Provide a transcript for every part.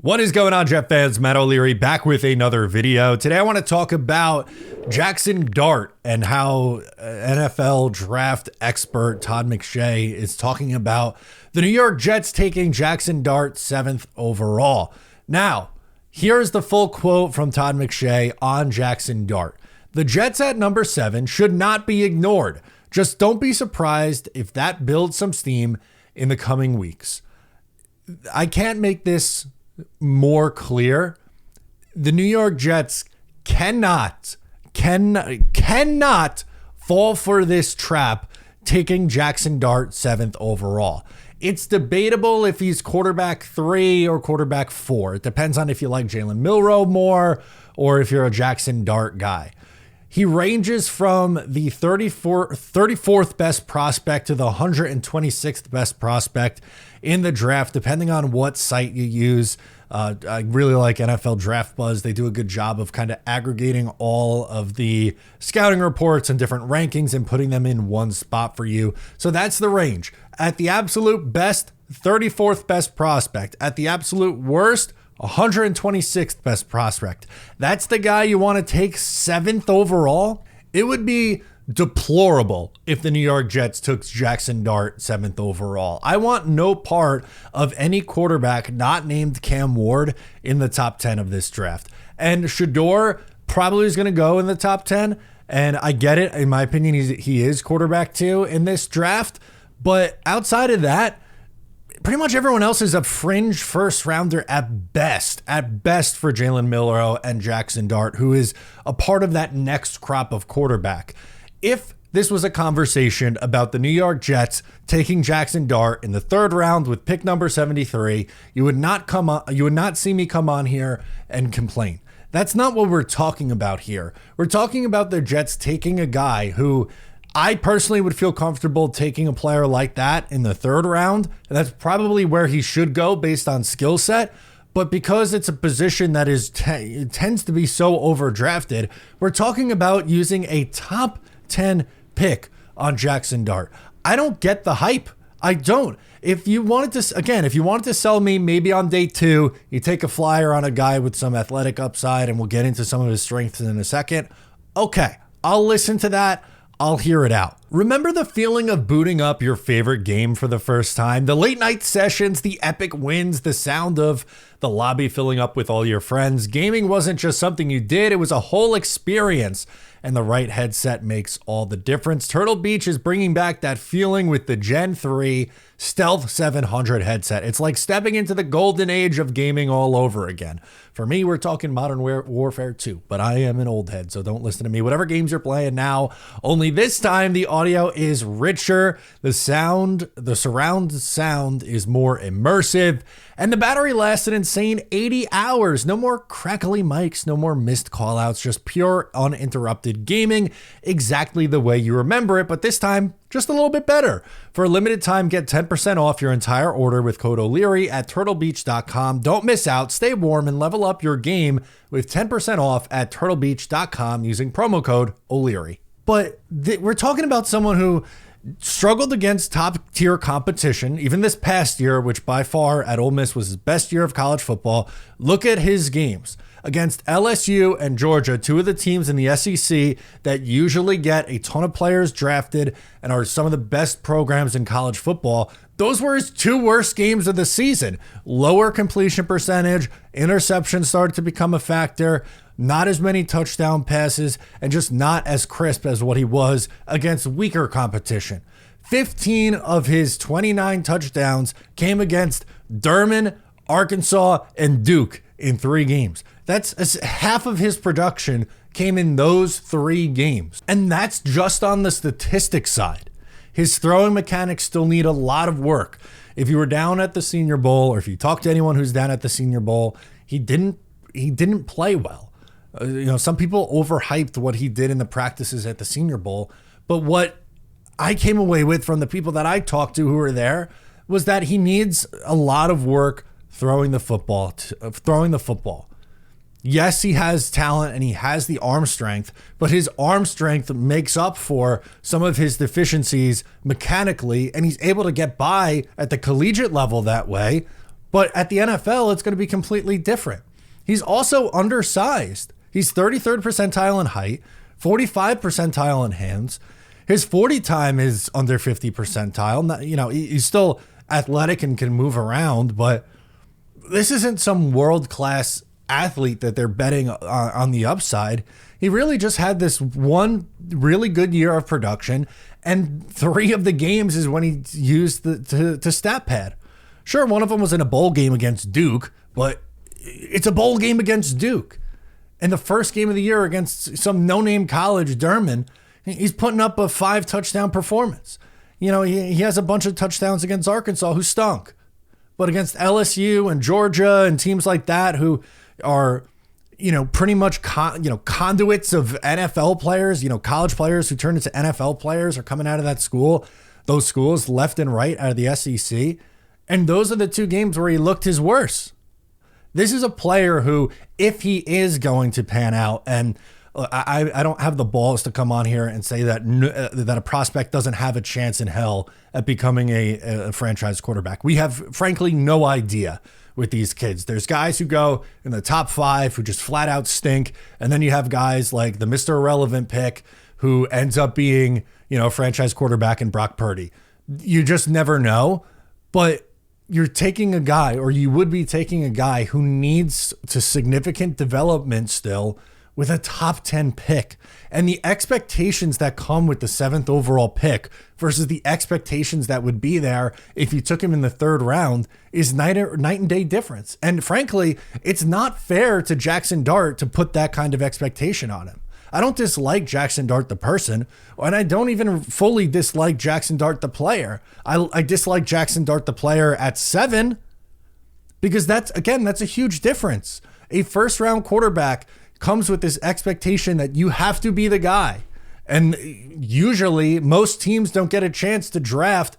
What is going on, Jet fans? Matt O'Leary back with another video. Today I want to talk about Jaxson Dart and how NFL draft expert Todd McShay is talking about the New York Jets taking Jaxson Dart 7th overall. Now, here's the full quote from Todd McShay on Jaxson Dart. The Jets at number 7 should not be ignored. Just don't be surprised if that builds some steam in the coming weeks. I can't make this more clear. The New York Jets cannot fall for this trap taking Jaxson Dart 7th overall. It's debatable if he's quarterback 3 or quarterback 4. It depends on if you like Jalen Milroe more or if you're a Jaxson Dart guy. He ranges from the 34th best prospect to the 126th best prospect in the draft, depending on what site you use. I really like NFL Draft Buzz. They do a good job of kind of aggregating all of the scouting reports and different rankings and putting them in one spot for you. So that's the range. At the absolute best, 34th best prospect. At the absolute worst, 126th best prospect. That's the guy you want to take 7th overall. It would be deplorable if the New York Jets took Jaxson Dart 7th overall. I want no part of any quarterback not named Cam Ward in the top 10 of this draft. And Shedeur probably is going to go in the top 10. And I get it. In my opinion, he is quarterback 2 in this draft. But outside of that, pretty much everyone else is a fringe first rounder at best for Jalen Milroe and Jaxson Dart, who is a part of that next crop of quarterback. If this was a conversation about the New York Jets taking Jaxson Dart in the 3rd round with pick number 73, you would not see me come on here and complain. That's not what we're talking about here. We're talking about the Jets taking a guy who I personally would feel comfortable taking a player like that in the 3rd round. And that's probably where he should go based on skill set. But because it's a position that it tends to be so overdrafted, we're talking about using a top 10 pick on Jaxson Dart. I don't get the hype. I don't. If you wanted to sell me maybe on day 2, you take a flyer on a guy with some athletic upside, and we'll get into some of his strengths in a second. Okay, I'll listen to that. I'll hear it out. Remember the feeling of booting up your favorite game for the first time? The late night sessions, the epic wins, the sound of the lobby filling up with all your friends. Gaming wasn't just something you did, it was a whole experience. And the right headset makes all the difference. Turtle Beach is bringing back that feeling with the Gen 3 Stealth 700 headset. It's like stepping into the golden age of gaming all over again. For me, we're talking Modern Warfare 2, but I am an old head, so don't listen to me. Whatever games you're playing now, only this time the audio is richer, the surround sound is more immersive, and the battery lasts an insane 80 hours. No more crackly mics, no more missed callouts, just pure uninterrupted gaming, exactly the way you remember it, but this time just a little bit better. For a limited time, get 10% off your entire order with code O'Leary at turtlebeach.com. Don't miss out, stay warm, and level up your game with 10% off at turtlebeach.com using promo code O'Leary. But we're talking about someone who struggled against top tier competition, even this past year, which by far at Ole Miss was his best year of college football. Look at his games against LSU and Georgia, 2 of the teams in the SEC that usually get a ton of players drafted and are some of the best programs in college football. Those were his 2 worst games of the season. Lower completion percentage, interceptions started to become a factor, not as many touchdown passes, and just not as crisp as what he was against weaker competition. 15 of his 29 touchdowns came against Durham, Arkansas, and Duke in 3 games. That's half of his production came in those 3 games. And that's just on the statistics side. His throwing mechanics still need a lot of work. If you were down at the Senior Bowl, or if you talk to anyone who's down at the Senior Bowl, he didn't play well. Some people overhyped what he did in the practices at the Senior Bowl, but what I came away with from the people that I talked to who were there was that he needs a lot of work throwing the football. Yes, he has talent and he has the arm strength, but his arm strength makes up for some of his deficiencies mechanically, and he's able to get by at the collegiate level that way. But at the NFL, it's going to be completely different. He's also undersized. He's 33rd percentile in height, 45 percentile in hands. His 40 time is under 50 percentile. He's still athletic and can move around, but this isn't some world-class athlete that they're betting on the upside. He really just had this one really good year of production, and 3 of the games is when he used the stat pad. Sure, one of them was in a bowl game against Duke, but it's a bowl game against Duke. And the first game of the year against some no-name college, Durham, he's putting up a 5-touchdown performance. He has a bunch of touchdowns against Arkansas, who stunk. But against LSU and Georgia and teams like that who are, pretty much, conduits of NFL players, college players who turn into NFL players are coming out of those schools left and right out of the SEC. And those are the 2 games where he looked his worst. This is a player who, if he is going to pan out, and I don't have the balls to come on here and say that a prospect doesn't have a chance in hell at becoming a franchise quarterback. We have, frankly, no idea with these kids. There's guys who go in the top 5 who just flat out stink. And then you have guys like the Mr. Irrelevant pick who ends up being, a franchise quarterback in Brock Purdy. You just never know. But you're taking a guy, or you would be taking a guy who needs to significant development still with a top 10 pick, and the expectations that come with the 7th overall pick versus the expectations that would be there if you took him in the 3rd round is night and day difference. And frankly, it's not fair to Jaxson Dart to put that kind of expectation on him. I don't dislike Jaxson Dart the person, and I don't even fully dislike Jaxson Dart the player. I dislike Jaxson Dart the player at 7 because that's a huge difference. A 1st-round quarterback comes with this expectation that you have to be the guy. And usually most teams don't get a chance to draft.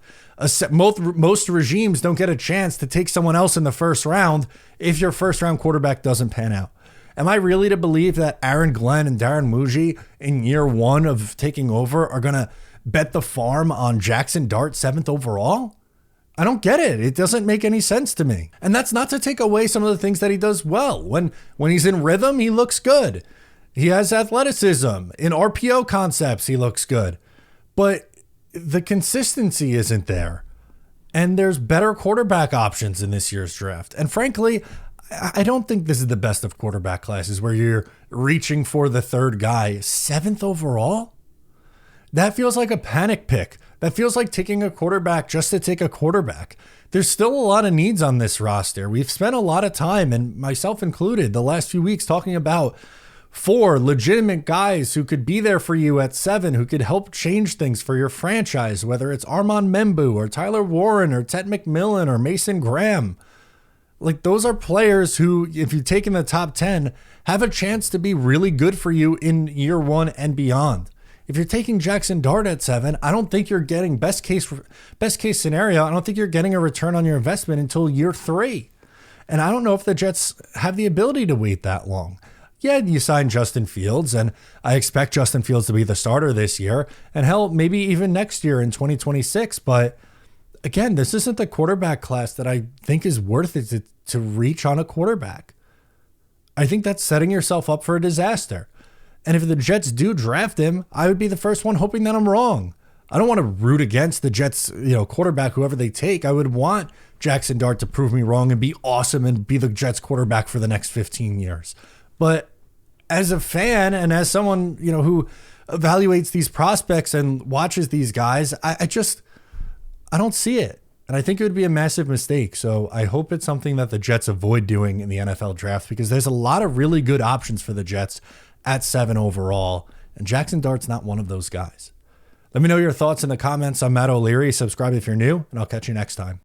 Most regimes don't get a chance to take someone else in the 1st round if your 1st-round quarterback doesn't pan out. Am I really to believe that Aaron Glenn and Darren Muji in year 1 of taking over are going to bet the farm on Jaxson Dart 7th overall? I don't get it. It doesn't make any sense to me. And that's not to take away some of the things that he does well. When he's in rhythm, he looks good. He has athleticism. In RPO concepts, he looks good. But the consistency isn't there. And there's better quarterback options in this year's draft. And frankly, I don't think this is the best of quarterback classes where you're reaching for the 3rd guy. 7th overall? That feels like a panic pick. That feels like taking a quarterback just to take a quarterback. There's still a lot of needs on this roster. We've spent a lot of time, and myself included, the last few weeks talking about 4 legitimate guys who could be there for you at 7, who could help change things for your franchise, whether it's Armand Membu or Tyler Warren or Ted McMillan or Mason Graham. Like, those are players who, if you take in the top 10, have a chance to be really good for you in year 1 and beyond. If you're taking Jaxson Dart at 7, I don't think you're getting best case scenario. I don't think you're getting a return on your investment until year 3. And I don't know if the Jets have the ability to wait that long. Yeah, you signed Justin Fields, and I expect Justin Fields to be the starter this year, and hell, maybe even next year in 2026. But again, this isn't the quarterback class that I think is worth it to reach on a quarterback. I think that's setting yourself up for a disaster. And if the Jets do draft him, I would be the first one hoping that I'm wrong. I don't want to root against the Jets, quarterback, whoever they take. I would want Jaxson Dart to prove me wrong and be awesome and be the Jets quarterback for the next 15 years. But as a fan and as someone, who evaluates these prospects and watches these guys, I don't see it. And I think it would be a massive mistake. So I hope it's something that the Jets avoid doing in the NFL draft, because there's a lot of really good options for the Jets at 7 overall. And Jaxson Dart's not one of those guys. Let me know your thoughts in the comments. I'm Matt O'Leary. Subscribe if you're new, and I'll catch you next time.